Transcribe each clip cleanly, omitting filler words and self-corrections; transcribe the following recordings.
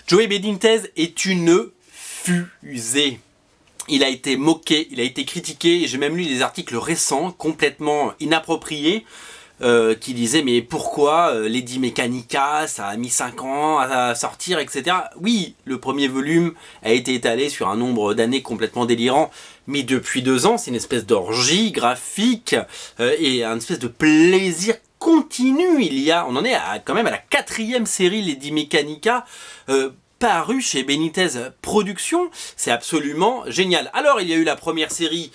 Joey Benitez est une fusée. Il a été moqué, il a été critiqué, et j'ai même lu des articles récents complètement inappropriés qui disaient mais pourquoi Lady Mechanika ça a mis 5 ans à sortir, etc. Oui, le premier volume a été étalé sur un nombre d'années complètement délirant, mais depuis 2 ans c'est une espèce d'orgie graphique et un espèce de plaisir continu. On en est quand même à la 4e série Lady Mechanika paru chez Benitez Productions. C'est absolument génial. Alors il y a eu la première série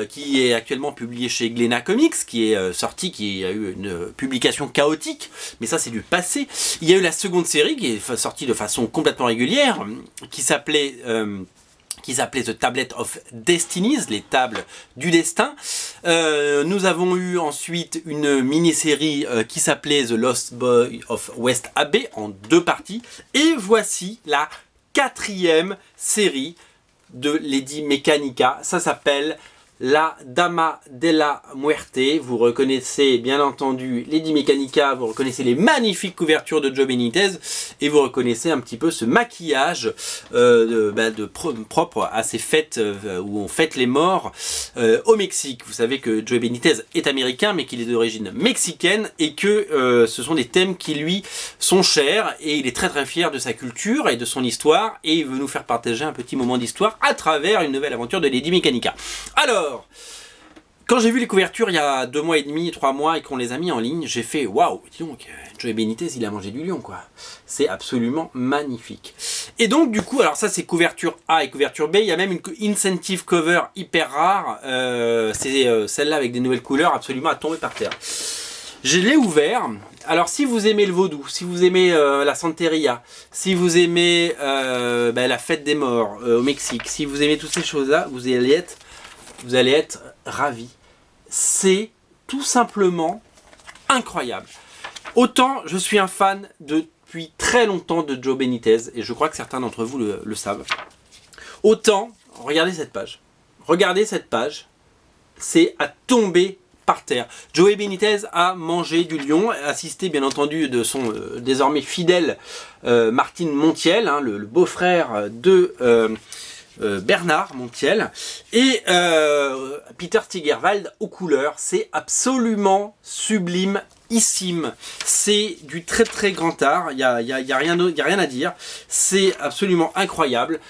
qui est actuellement publiée chez Glénat Comics, qui est sortie, qui a eu une publication chaotique, mais ça c'est du passé. Il y a eu la seconde série qui est sortie de façon complètement régulière, qui s'appelait The Tablet of Destinies, les tables du destin. Nous avons eu ensuite une mini-série qui s'appelait The Lost Boy of West Abbey en 2 parties. Et voici la 4e série de Lady Mechanika. Ça s'appelle La Dama della Muerte. Vous reconnaissez bien entendu Lady Mechanika, vous reconnaissez les magnifiques couvertures de Joe Benitez et vous reconnaissez un petit peu ce maquillage propre à ces fêtes où on fête les morts au Mexique. Vous savez que Joe Benitez est américain mais qu'il est d'origine mexicaine et que ce sont des thèmes qui lui sont chers et il est très très fier de sa culture et de son histoire et il veut nous faire partager un petit moment d'histoire à travers une nouvelle aventure de Lady Mechanika. Alors, quand j'ai vu les couvertures il y a 2 mois et demi, 3 mois et qu'on les a mis en ligne, j'ai fait waouh, dis donc, Joey Benitez il a mangé du lion quoi. C'est absolument magnifique. Et donc du coup, alors ça c'est couverture A et couverture B, il y a même une incentive cover hyper rare, c'est celle-là avec des nouvelles couleurs absolument à tomber par terre. Je l'ai ouvert. Alors si vous aimez le vaudou, si vous aimez la Santeria, si vous aimez la fête des morts au Mexique, si vous aimez toutes ces choses-là, vous allez être ravis. C'est tout simplement incroyable. Autant je suis un fan depuis très longtemps de Joe Benitez, et je crois que certains d'entre vous le savent. Autant, regardez cette page. Regardez cette page. C'est à tomber par terre. Joey Benitez a mangé du lion, assisté bien entendu de son désormais fidèle Martin Montiel, hein, le beau-frère de Bernard Montiel, et Peter Steigerwald aux couleurs. C'est absolument sublimissime. C'est du très très grand art. Il y a rien à dire. C'est absolument incroyable.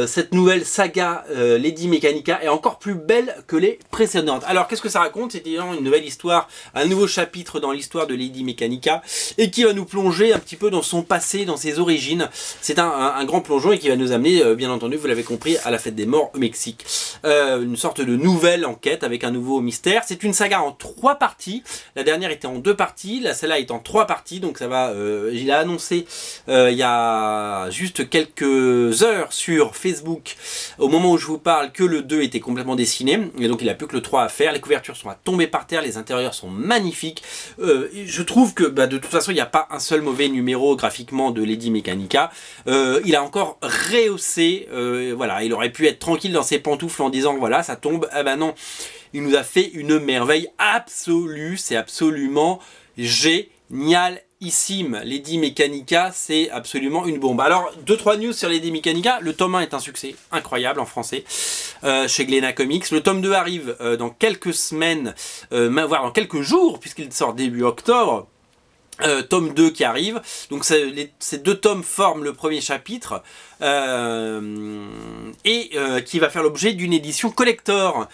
Cette nouvelle saga Lady Mechanika est encore plus belle que les précédentes. Alors qu'est-ce que ça raconte? C'est une nouvelle histoire, un nouveau chapitre dans l'histoire de Lady Mechanika et qui va nous plonger un petit peu dans son passé, dans ses origines. C'est un grand plongeon et qui va nous amener, bien entendu, vous l'avez compris, à la fête des morts au Mexique. Une sorte de nouvelle enquête avec un nouveau mystère. C'est une saga en 3 parties. La dernière était en 2 parties, celle-là est en 3 parties, donc ça va. Il a annoncé il y a juste quelques heures sur Facebook, au moment où je vous parle, que le 2 était complètement dessiné, et donc il n'a plus que le 3 à faire. Les couvertures sont à tomber par terre, les intérieurs sont magnifiques. Je trouve que de toute façon il n'y a pas un seul mauvais numéro graphiquement de Lady Mechanika. Il a encore rehaussé, voilà, il aurait pu être tranquille dans ses pantoufles en disant voilà ça tombe, ah ben non, il nous a fait une merveille absolue, c'est absolument génial. Lady Mechanika, c'est absolument une bombe. Alors, 2-3 news sur Lady Mechanika. Le tome 1 est un succès incroyable en français chez Glénat Comics. Le tome 2 arrive dans quelques semaines, voire dans quelques jours, puisqu'il sort début octobre. Tome 2 qui arrive, donc ces 2 tomes forment le premier chapitre et qui va faire l'objet d'une édition collector,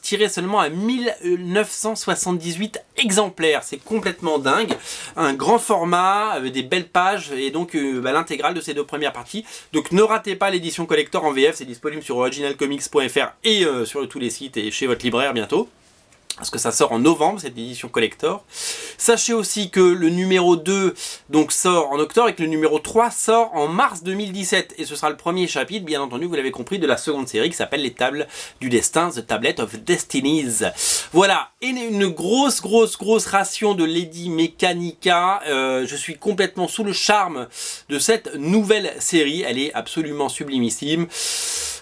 tirée seulement à 1978 exemplaires. C'est complètement dingue, un grand format, des belles pages et donc l'intégrale de ces 2 premières parties. Donc ne ratez pas l'édition collector en VF, c'est disponible sur originalcomics.fr et sur tous les sites et chez votre libraire bientôt. Parce que ça sort en novembre, cette édition collector. Sachez aussi que le numéro 2 donc, sort en octobre et que le numéro 3 sort en mars 2017. Et ce sera le premier chapitre, bien entendu, vous l'avez compris, de la seconde série qui s'appelle Les Tables du Destin, The Tablet of Destinies. Voilà, et une grosse ration de Lady Mechanika. Je suis complètement sous le charme de cette nouvelle série. Elle est absolument sublimissime.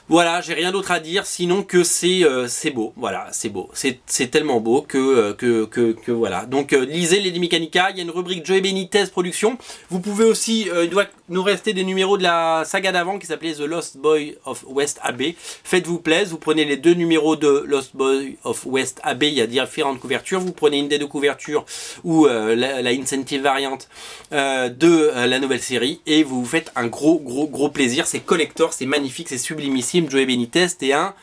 Voilà, j'ai rien d'autre à dire, sinon que c'est beau. Voilà, c'est beau. C'est tellement beau que voilà. Donc, lisez Lady Mechanica. Il y a une rubrique Joey Benitez Productions. Vous pouvez aussi, il doit nous rester des numéros de la saga d'avant qui s'appelait The Lost Boy of West Abbey. Faites-vous plaisir, vous prenez les 2 numéros de Lost Boy of West Abbey. Il y a différentes couvertures. Vous prenez une des 2 couvertures ou la incentive variante de la nouvelle série et vous vous faites un gros plaisir. C'est collector, c'est magnifique, c'est sublimissime. Joey Benitez, t'es un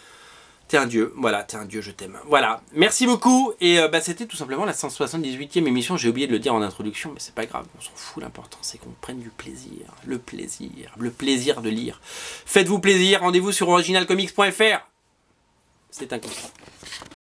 dieu, voilà, t'es un dieu, je t'aime. Voilà, merci beaucoup, et c'était tout simplement la 178e émission, j'ai oublié de le dire en introduction, mais c'est pas grave, on s'en fout, l'important c'est qu'on prenne du plaisir, le plaisir de lire. Faites-vous plaisir, rendez-vous sur originalcomics.fr, c'est un contrat.